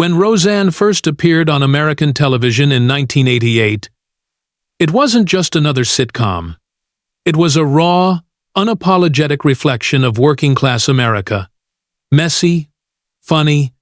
When Roseanne first appeared on American television in 1988, it wasn't just another sitcom. It was a raw, unapologetic reflection of working-class America. Messy, funny,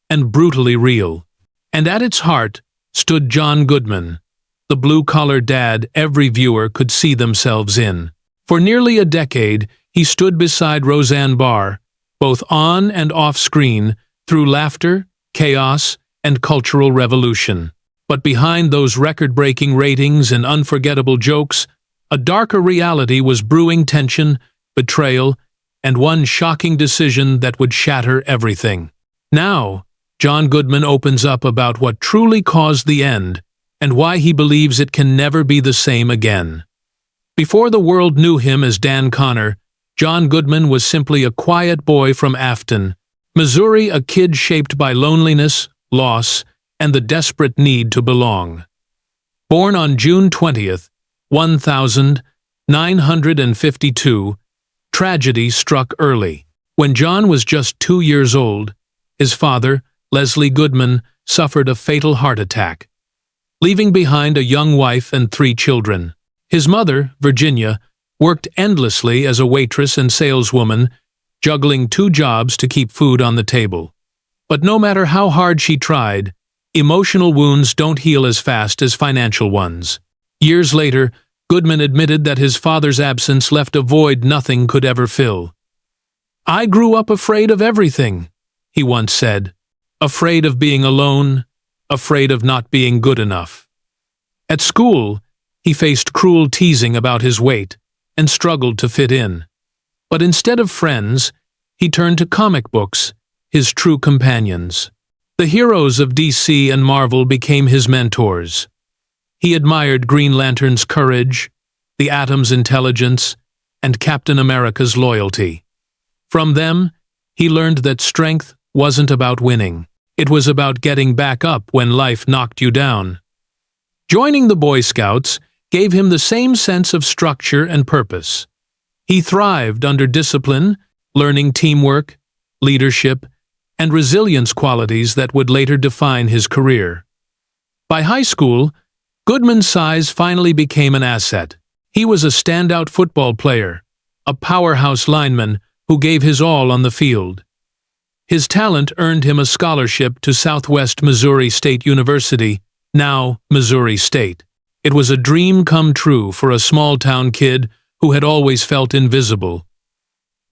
and brutally real. And at its heart stood John Goodman, the blue-collar dad every viewer could see themselves in. For nearly a decade, he stood beside Roseanne Barr, both on and off-screen, through laughter, chaos, and cultural revolution. But behind those record-breaking ratings and unforgettable jokes, a darker reality was brewing: tension, betrayal, and one shocking decision that would shatter everything. Now, John Goodman opens up about what truly caused the end, and why he believes it can never be the same again. Before the world knew him as Dan Connor, John Goodman was simply a quiet boy from Afton, Missouri, a kid shaped by loneliness, loss, and the desperate need to belong. Born on June 20th, 1952, tragedy struck early. When John was just 2 years old, his father, Leslie Goodman, suffered a fatal heart attack, leaving behind a young wife and 3 children. His mother, Virginia, worked endlessly as a waitress and saleswoman, juggling 2 jobs to keep food on the table. But no matter how hard she tried, emotional wounds don't heal as fast as financial ones. Years later, Goodman admitted that his father's absence left a void nothing could ever fill. "I grew up afraid of everything," he once said. Afraid of being alone, afraid of not being good enough. At school, he faced cruel teasing about his weight and struggled to fit in. But instead of friends, he turned to comic books, his true companions. The heroes of DC and Marvel became his mentors. He admired Green Lantern's courage, the Atom's intelligence, and Captain America's loyalty. From them, he learned that strength wasn't about winning. It was about getting back up when life knocked you down. Joining the Boy Scouts gave him the same sense of structure and purpose. He thrived under discipline, learning teamwork, leadership, and resilience, qualities that would later define his career. By high school, Goodman's size finally became an asset. He was a standout football player, a powerhouse lineman who gave his all on the field. His talent earned him a scholarship to Southwest Missouri State University, now Missouri State. It was a dream come true for a small-town kid who had always felt invisible.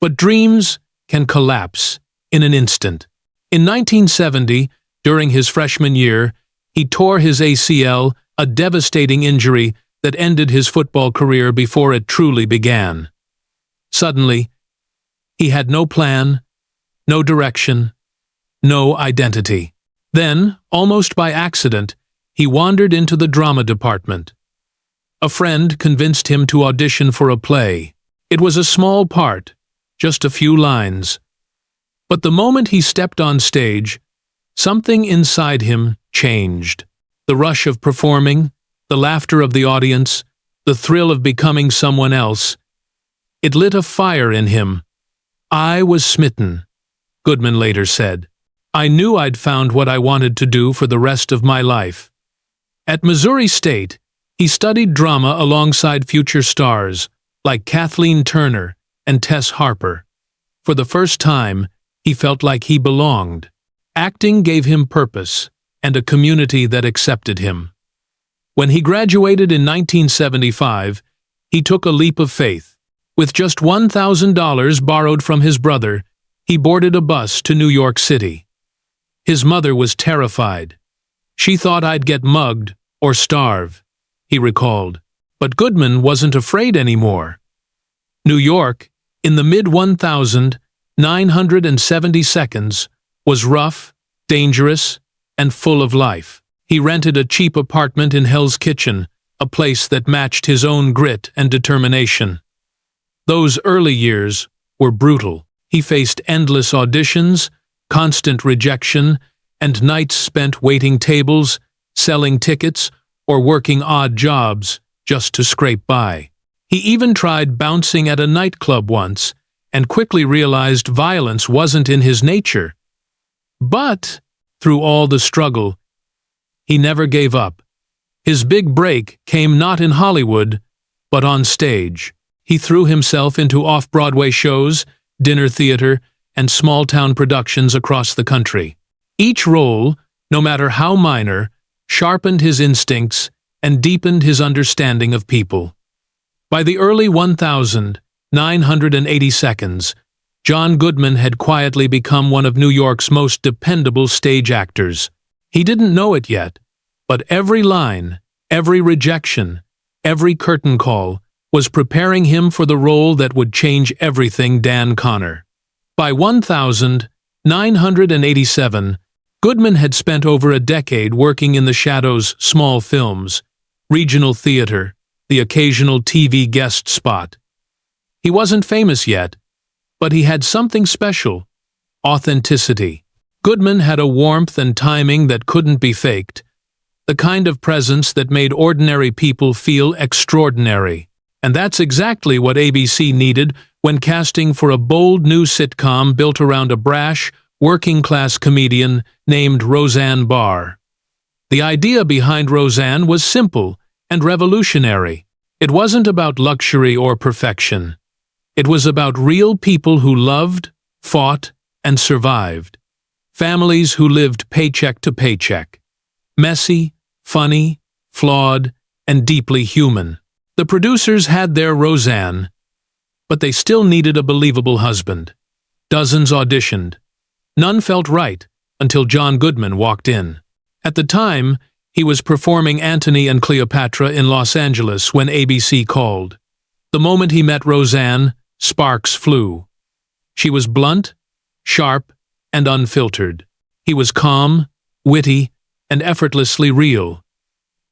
But dreams can collapse in an instant. In 1970, during his freshman year, he tore his ACL, a devastating injury that ended his football career before it truly began. Suddenly, he had no plan, no direction, no identity. Then, almost by accident, he wandered into the drama department. A friend convinced him to audition for a play. It was a small part, just a few lines. But the moment he stepped on stage, something inside him changed. The rush of performing, the laughter of the audience, the thrill of becoming someone else. It lit a fire in him. "I was smitten," Goodman later said. "I knew I'd found what I wanted to do for the rest of my life." At Missouri State, he studied drama alongside future stars like Kathleen Turner and Tess Harper. For the first time, he felt like he belonged. Acting gave him purpose and a community that accepted him. When he graduated in 1975, he took a leap of faith. With just $1,000 borrowed from his brother, he boarded a bus to New York City. His mother was terrified. "She thought I'd get mugged or starve," he recalled. But Goodman wasn't afraid anymore. New York, in the mid-1970 seconds, was rough, dangerous, and full of life. He rented a cheap apartment in Hell's Kitchen, a place that matched his own grit and determination. Those early years were brutal. He faced endless auditions, constant rejection, and nights spent waiting tables, selling tickets, or working odd jobs just to scrape by. He even tried bouncing at a nightclub once, and quickly realized violence wasn't in his nature. But through all the struggle, he never gave up. His big break came not in Hollywood, but on stage. He threw himself into off-Broadway shows, dinner theater, and small-town productions across the country. Each role, no matter how minor, sharpened his instincts and deepened his understanding of people. By the early 1982s, John Goodman had quietly become one of New York's most dependable stage actors. He didn't know it yet, but every line, every rejection, every curtain call was preparing him for the role that would change everything. Dan Connor. By 1987, Goodman had spent over a decade working in the shadows, small films, regional theater, the occasional TV guest spot. He wasn't famous yet, but he had something special: authenticity. Goodman had a warmth and timing that couldn't be faked, the kind of presence that made ordinary people feel extraordinary. And that's exactly what ABC needed when casting for a bold new sitcom built around a brash, working-class comedian named Roseanne Barr. The idea behind Roseanne was simple and revolutionary. It wasn't about luxury or perfection. It was about real people who loved, fought, and survived. Families who lived paycheck to paycheck. Messy, funny, flawed, and deeply human. The producers had their Roseanne, but they still needed a believable husband. Dozens auditioned. None felt right until John Goodman walked in. At the time, he was performing Antony and Cleopatra in Los Angeles when ABC called. The moment he met Roseanne, sparks flew. She was blunt, sharp, and unfiltered. He was calm, witty, and effortlessly real.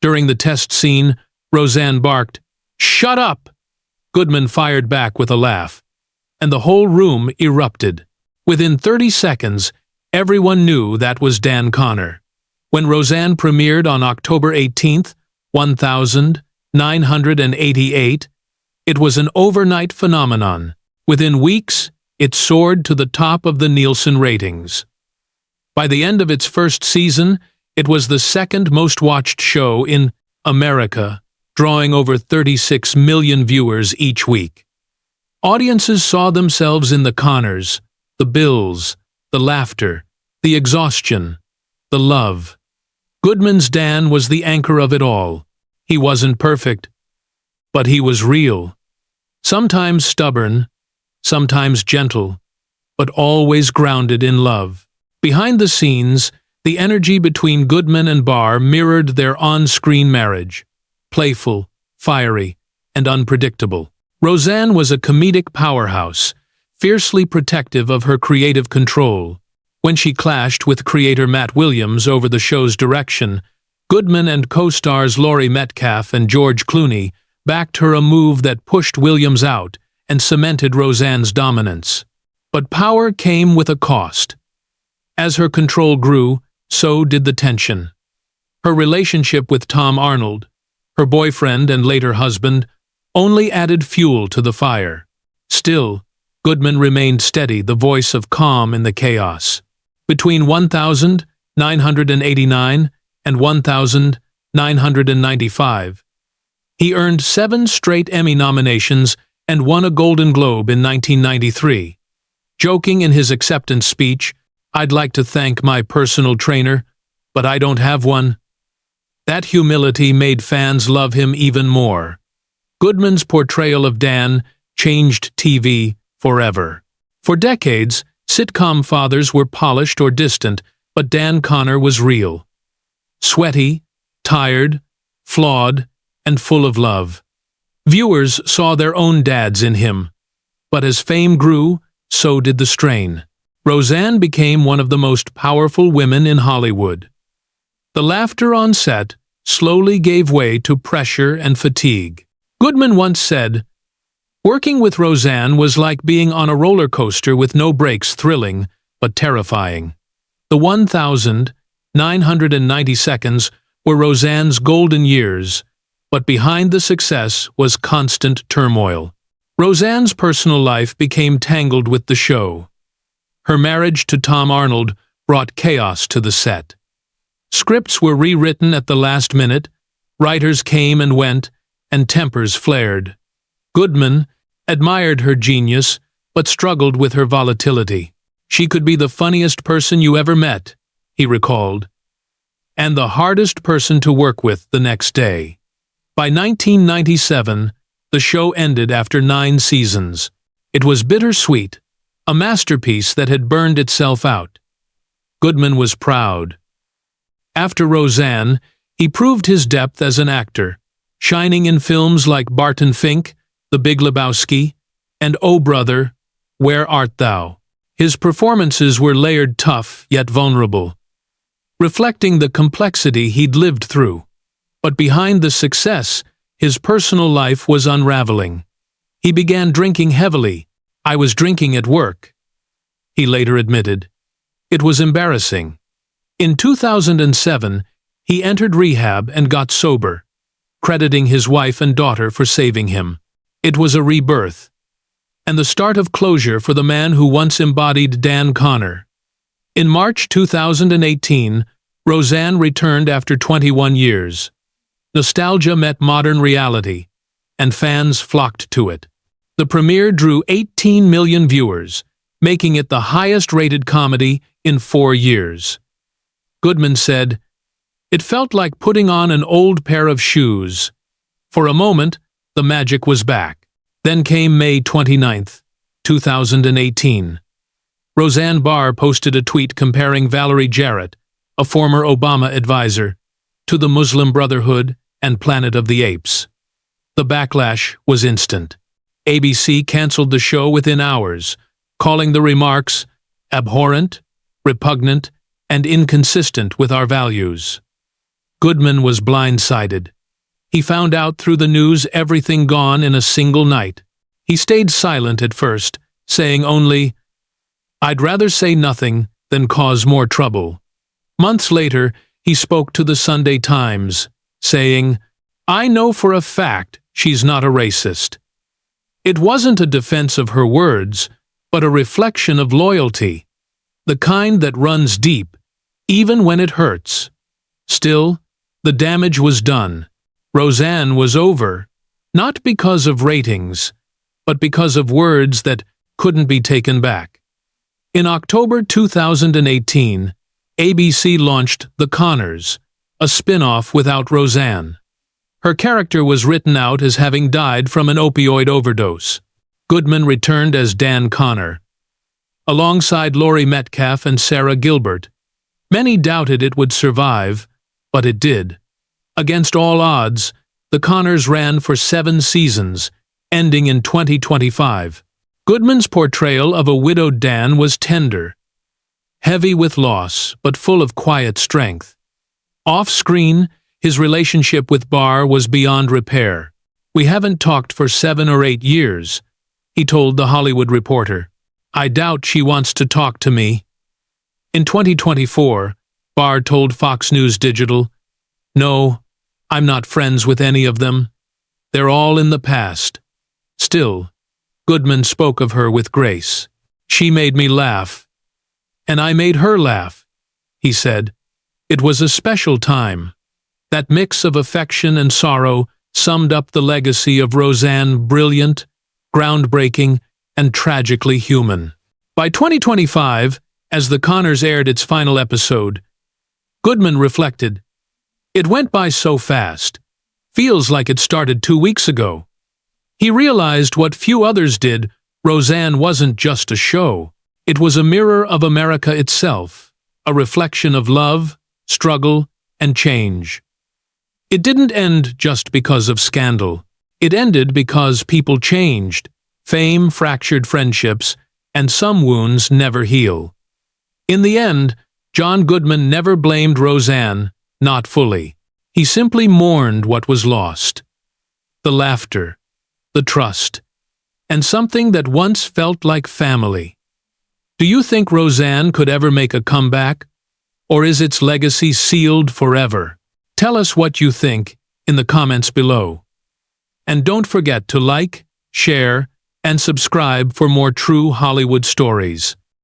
During the test scene, Roseanne barked, "Shut up!" Goodman fired back with a laugh, and the whole room erupted. Within 30 seconds, everyone knew that was Dan Connor. When Roseanne premiered on October 18, 1988, it was an overnight phenomenon. Within weeks, it soared to the top of the Nielsen ratings. By the end of its first season, it was the second most watched show in America, drawing over 36 million viewers each week. Audiences saw themselves in the Connors, the Bills, the laughter, the exhaustion, the love. Goodman's Dan was the anchor of it all. He wasn't perfect, but he was real. Sometimes stubborn, sometimes gentle, but always grounded in love. Behind the scenes, the energy between Goodman and Barr mirrored their on-screen marriage. Playful, fiery, and unpredictable. Roseanne was a comedic powerhouse, fiercely protective of her creative control. When she clashed with creator Matt Williams over the show's direction, Goodman and co-stars Laurie Metcalf and George Clooney backed her, a move that pushed Williams out and cemented Roseanne's dominance. But power came with a cost. As her control grew, so did the tension. Her relationship with Tom Arnold, her boyfriend and later husband, only added fuel to the fire. Still, Goodman remained steady, the voice of calm in the chaos. Between 1989 and 1995, he earned 7 straight Emmy nominations and won a Golden Globe in 1993. Joking in his acceptance speech, "I'd like to thank my personal trainer, but I don't have one." That humility made fans love him even more. Goodman's portrayal of Dan changed TV forever. For decades, sitcom fathers were polished or distant, but Dan Connor was real. Sweaty, tired, flawed, and full of love. Viewers saw their own dads in him. But as fame grew, so did the strain. Roseanne became one of the most powerful women in Hollywood. The laughter on set slowly gave way to pressure and fatigue. Goodman once said, "Working with Roseanne was like being on a roller coaster with no brakes, thrilling, but terrifying." The 1,990 seconds were Roseanne's golden years, but behind the success was constant turmoil. Roseanne's personal life became tangled with the show. Her marriage to Tom Arnold brought chaos to the set. Scripts were rewritten at the last minute, writers came and went, and tempers flared. Goodman admired her genius, but struggled with her volatility. "She could be the funniest person you ever met," he recalled, "and the hardest person to work with the next day." By 1997, the show ended after 9 seasons. It was bittersweet, a masterpiece that had burned itself out. Goodman was proud. After Roseanne, he proved his depth as an actor, shining in films like Barton Fink, The Big Lebowski, and Oh Brother, Where Art Thou? His performances were layered, tough, yet vulnerable, reflecting the complexity he'd lived through. But behind the success, his personal life was unraveling. He began drinking heavily. "I was drinking at work," he later admitted. It was embarrassing. In 2007, he entered rehab and got sober, crediting his wife and daughter for saving him. It was a rebirth, and the start of closure for the man who once embodied Dan Connor. In March 2018, Roseanne returned after 21 years. Nostalgia met modern reality, and fans flocked to it. The premiere drew 18 million viewers, making it the highest-rated comedy in 4 years. Goodman said, "It felt like putting on an old pair of shoes. For a moment, the magic was back." Then came May 29, 2018. Roseanne Barr posted a tweet comparing Valerie Jarrett, a former Obama advisor, to the Muslim Brotherhood and Planet of the Apes. The backlash was instant. ABC canceled the show within hours, calling the remarks abhorrent, repugnant, and inconsistent with our values. Goodman was blindsided. He found out through the news everything gone in a single night. He stayed silent at first, saying only, "I'd rather say nothing than cause more trouble." Months later, he spoke to the Sunday Times, saying, "I know for a fact she's not a racist." It wasn't a defense of her words, but a reflection of loyalty, the kind that runs deep, even when it hurts. Still, the damage was done. Roseanne was over, not because of ratings, but because of words that couldn't be taken back. In October 2018, ABC launched The Connors, a spin-off without Roseanne. Her character was written out as having died from an opioid overdose. Goodman returned as Dan Connor, alongside Laurie Metcalf and Sarah Gilbert. Many doubted it would survive, but it did. Against all odds, The Connors ran for 7 seasons, ending in 2025. Goodman's portrayal of a widowed Dan was tender, heavy with loss, but full of quiet strength. Off-screen, his relationship with Barr was beyond repair. "We haven't talked for 7 or 8 years, he told The Hollywood Reporter. "I doubt she wants to talk to me." In 2024, Barr told Fox News Digital, "No, I'm not friends with any of them. They're all in the past." Still, Goodman spoke of her with grace. "She made me laugh, and I made her laugh," he said. "It was a special time." That mix of affection and sorrow summed up the legacy of Roseanne: brilliant, groundbreaking, and tragically human. By 2025, as The Connors aired its final episode, Goodman reflected, "It went by so fast. Feels like it started 2 weeks ago." He realized what few others did: Roseanne wasn't just a show. It was a mirror of America itself, a reflection of love, struggle, and change. It didn't end just because of scandal. It ended because people changed. Fame fractured friendships, and some wounds never heal. In the end, John Goodman never blamed Roseanne, not fully. He simply mourned what was lost. The laughter, the trust, and something that once felt like family. Do you think Roseanne could ever make a comeback? Or is its legacy sealed forever? Tell us what you think in the comments below. And don't forget to like, share, and subscribe for more true Hollywood stories.